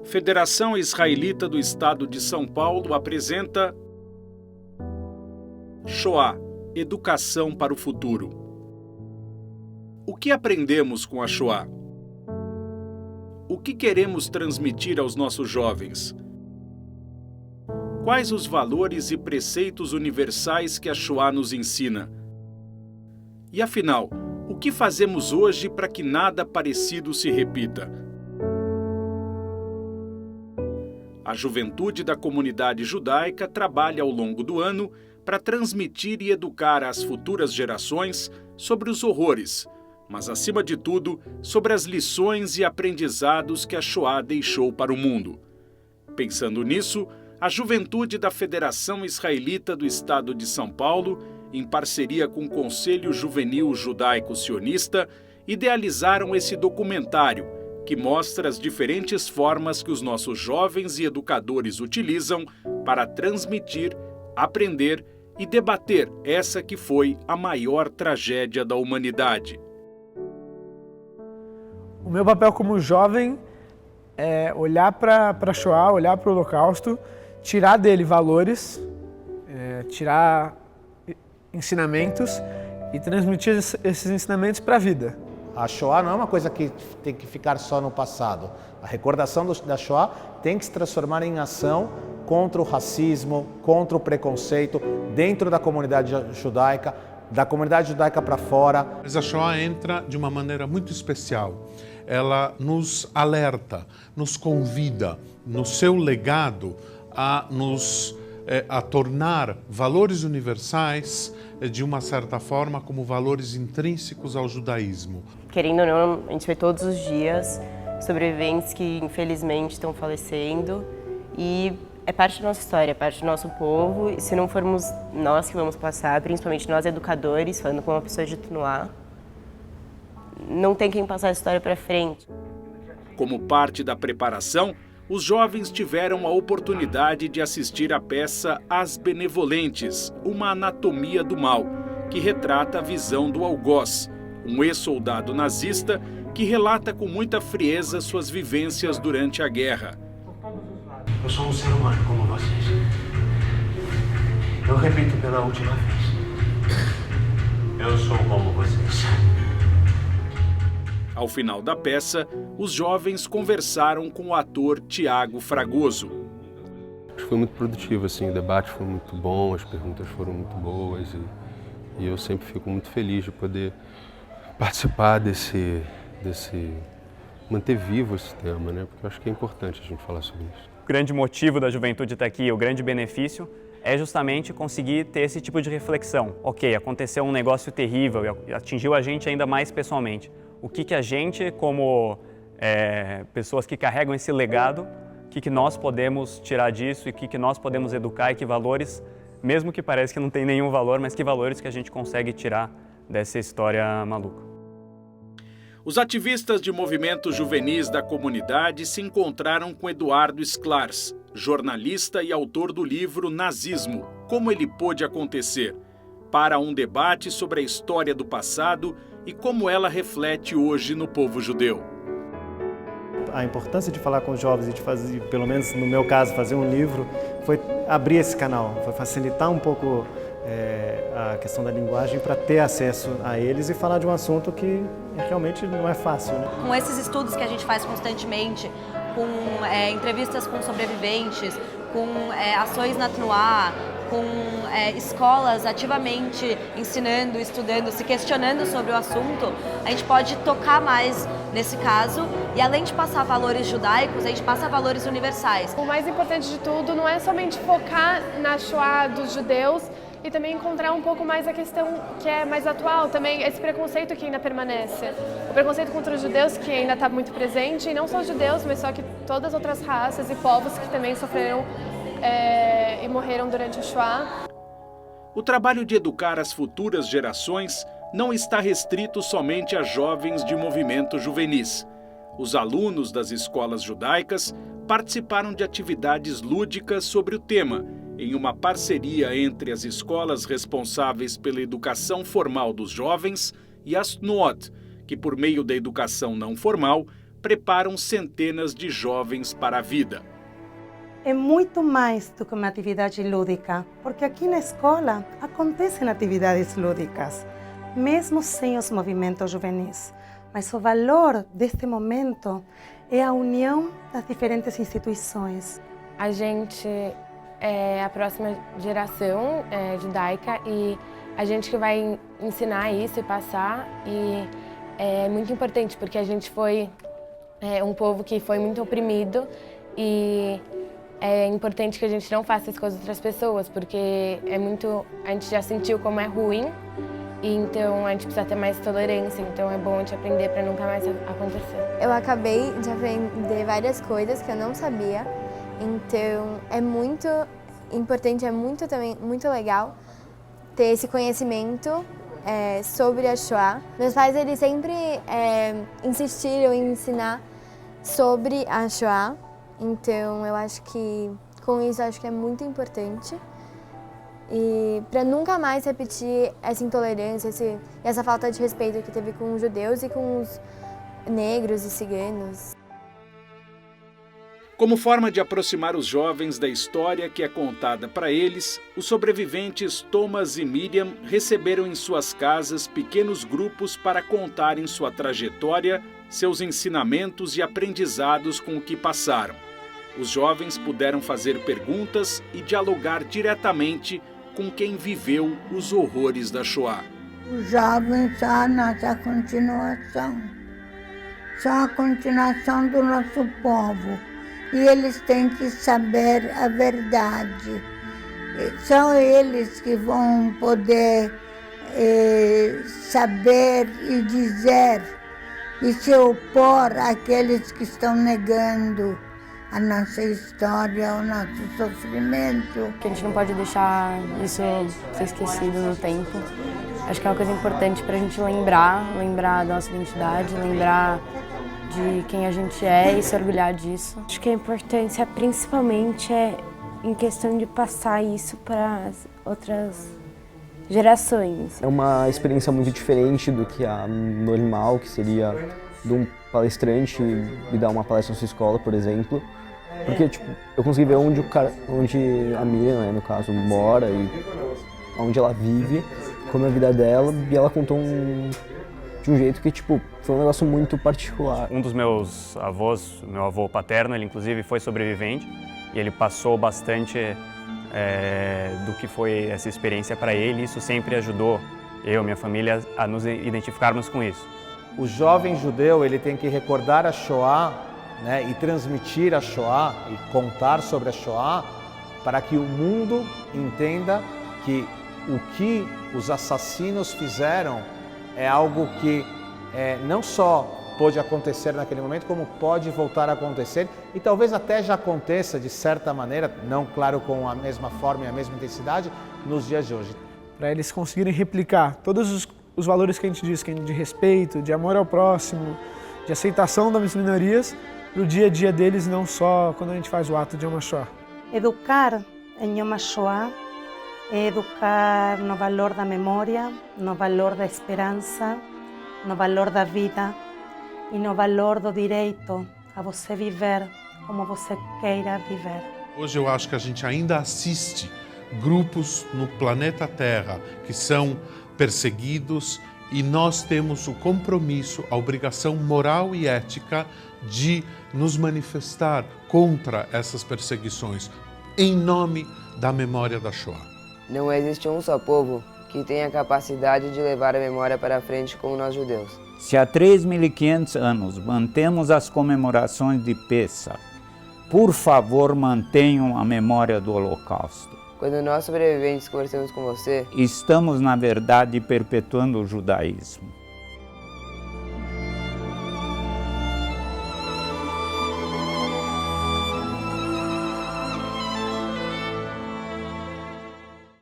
Federação Israelita do Estado de São Paulo apresenta Shoah, Educação para o Futuro. O que aprendemos com a Shoah? O que queremos transmitir aos nossos jovens? Quais os valores e preceitos universais que a Shoah nos ensina? E afinal, o que fazemos hoje para que nada parecido se repita? A juventude da comunidade judaica trabalha ao longo do ano para transmitir e educar às futuras gerações sobre os horrores, mas, acima de tudo, sobre as lições e aprendizados que a Shoah deixou para o mundo. Pensando nisso, a juventude da Federação Israelita do Estado de São Paulo, em parceria com o Conselho Juvenil Judaico-Sionista, idealizaram esse documentário, que mostra as diferentes formas que os nossos jovens e educadores utilizam para transmitir, aprender e debater essa que foi a maior tragédia da humanidade. O meu papel como jovem é olhar para a Shoah, olhar para o Holocausto, tirar dele valores, tirar ensinamentos e transmitir esses ensinamentos para a vida. A Shoah não é uma coisa que tem que ficar só no passado. A recordação da Shoah tem que se transformar em ação contra o racismo, contra o preconceito, dentro da comunidade judaica, da comunidade judaica para fora. Mas a Shoah entra de uma maneira muito especial. Ela nos alerta, nos convida, no seu legado, a tornar valores universais, de uma certa forma, como valores intrínsecos ao judaísmo. Querendo ou não, a gente vê todos os dias sobreviventes que infelizmente estão falecendo e é parte da nossa história, é parte do nosso povo, e se não formos nós que vamos passar, principalmente nós educadores, falando com uma pessoa de Tunuá, não tem quem passar a história para frente. Como parte da preparação, os jovens tiveram a oportunidade de assistir à peça As Benevolentes, uma anatomia do mal, que retrata a visão do algoz, um ex-soldado nazista que relata com muita frieza suas vivências durante a guerra. Eu sou um ser humano como vocês. Eu repito pela última vez. Eu sou como vocês. Ao final da peça, os jovens conversaram com o ator Tiago Fragoso. Acho que foi muito produtivo, assim, o debate foi muito bom, as perguntas foram muito boas e eu sempre fico muito feliz de poder participar manter vivo esse tema, né? Porque eu acho que é importante a gente falar sobre isso. O grande motivo da juventude estar aqui, o grande benefício, é justamente conseguir ter esse tipo de reflexão. Ok, aconteceu um negócio terrível e atingiu a gente ainda mais pessoalmente. O que a gente, como pessoas que carregam esse legado, o que nós podemos tirar disso e o que nós podemos educar e que valores, mesmo que pareça que não tem nenhum valor, mas que valores que a gente consegue tirar dessa história maluca. Os ativistas de movimentos juvenis da comunidade se encontraram com Eduardo Sclars, jornalista e autor do livro Nazismo, Como Ele Pôde Acontecer, para um debate sobre a história do passado e como ela reflete hoje no povo judeu. A importância de falar com os jovens e de fazer, pelo menos no meu caso, fazer um livro, foi abrir esse canal, foi facilitar um pouco a questão da linguagem para ter acesso a eles e falar de um assunto que realmente não é fácil, né? Com esses estudos que a gente faz constantemente, com entrevistas com sobreviventes, com ações na Tunuá, com escolas ativamente ensinando, estudando, se questionando sobre o assunto, a gente pode tocar mais nesse caso e, além de passar valores judaicos, a gente passa valores universais. O mais importante de tudo não é somente focar na Shoah dos judeus e também encontrar um pouco mais a questão que é mais atual, também esse preconceito que ainda permanece. O preconceito contra os judeus que ainda está muito presente, e não só os judeus, mas só que todas as outras raças e povos que também sofreram e morreram durante a Shoah. O trabalho de educar as futuras gerações não está restrito somente a jovens de movimentos juvenis. Os alunos das escolas judaicas participaram de atividades lúdicas sobre o tema, em uma parceria entre as escolas responsáveis pela educação formal dos jovens e as Tnuot, que, por meio da educação não formal, preparam centenas de jovens para a vida. É muito mais do que uma atividade lúdica, porque aqui na escola acontecem atividades lúdicas, mesmo sem os movimentos juvenis. Mas o valor deste momento é a união das diferentes instituições. A gente é a próxima geração judaica e a gente que vai ensinar isso e passar, e é muito importante porque a gente foi um povo que foi muito oprimido e é importante que a gente não faça isso com as outras pessoas, porque a gente já sentiu como é ruim, e então a gente precisa ter mais tolerância, então é bom a gente aprender para nunca mais acontecer. Eu acabei de aprender várias coisas que eu não sabia, então é muito importante, é muito legal ter esse conhecimento sobre a Shoah. Meus pais, eles sempre insistiram em ensinar sobre a Shoah, então eu acho que com isso acho que é muito importante. E para nunca mais repetir essa intolerância, essa falta de respeito que teve com os judeus e com os negros e ciganos. Como forma de aproximar os jovens da história que é contada para eles, os sobreviventes Thomas e Miriam receberam em suas casas pequenos grupos para contarem sua trajetória, seus ensinamentos e aprendizados com o que passaram. Os jovens puderam fazer perguntas e dialogar diretamente com quem viveu os horrores da Shoah. Os jovens são a nossa continuação. São a continuação do nosso povo. E eles têm que saber a verdade. São eles que vão poder saber e dizer e se opor àqueles que estão negando a nossa história, o nosso sofrimento. A gente não pode deixar isso ser esquecido no tempo. Acho que é uma coisa importante para a gente lembrar da nossa identidade, lembrar de quem a gente é e se orgulhar disso. Acho que a importância principalmente é em questão de passar isso para as outras gerações. É uma experiência muito diferente do que a normal, que seria de um palestrante e dar uma palestra na sua escola, por exemplo. Porque eu consegui ver onde a Miriam, né, no caso, mora e onde ela vive, como é a vida dela, e ela contou de um jeito que foi um negócio muito particular. Um dos meus avós, meu avô paterno, ele inclusive foi sobrevivente e ele passou bastante do que foi essa experiência para ele. Isso sempre ajudou eu e minha família a nos identificarmos com isso. O jovem judeu, ele tem que recordar a Shoah, né, e transmitir a Shoah e contar sobre a Shoah para que o mundo entenda que o que os assassinos fizeram é algo que não só pôde acontecer naquele momento, como pode voltar a acontecer e talvez até já aconteça de certa maneira, não claro com a mesma forma e a mesma intensidade, nos dias de hoje. Para eles conseguirem replicar todos os valores que a gente diz, de respeito, de amor ao próximo, de aceitação das minorias, para o dia a dia deles, não só quando a gente faz o ato de Yom HaShoah. Educar em Yom HaShoah é educar no valor da memória, no valor da esperança, no valor da vida e no valor do direito a você viver como você queira viver. Hoje eu acho que a gente ainda assiste grupos no planeta Terra que são perseguidos e nós temos o compromisso, a obrigação moral e ética de nos manifestar contra essas perseguições, em nome da memória da Shoah. Não existe um só povo que tenha a capacidade de levar a memória para frente como nós judeus. Se há 3.500 anos mantemos as comemorações de Pessah, por favor mantenham a memória do Holocausto. Quando nós sobreviventes conversamos com você, estamos, na verdade, perpetuando o judaísmo.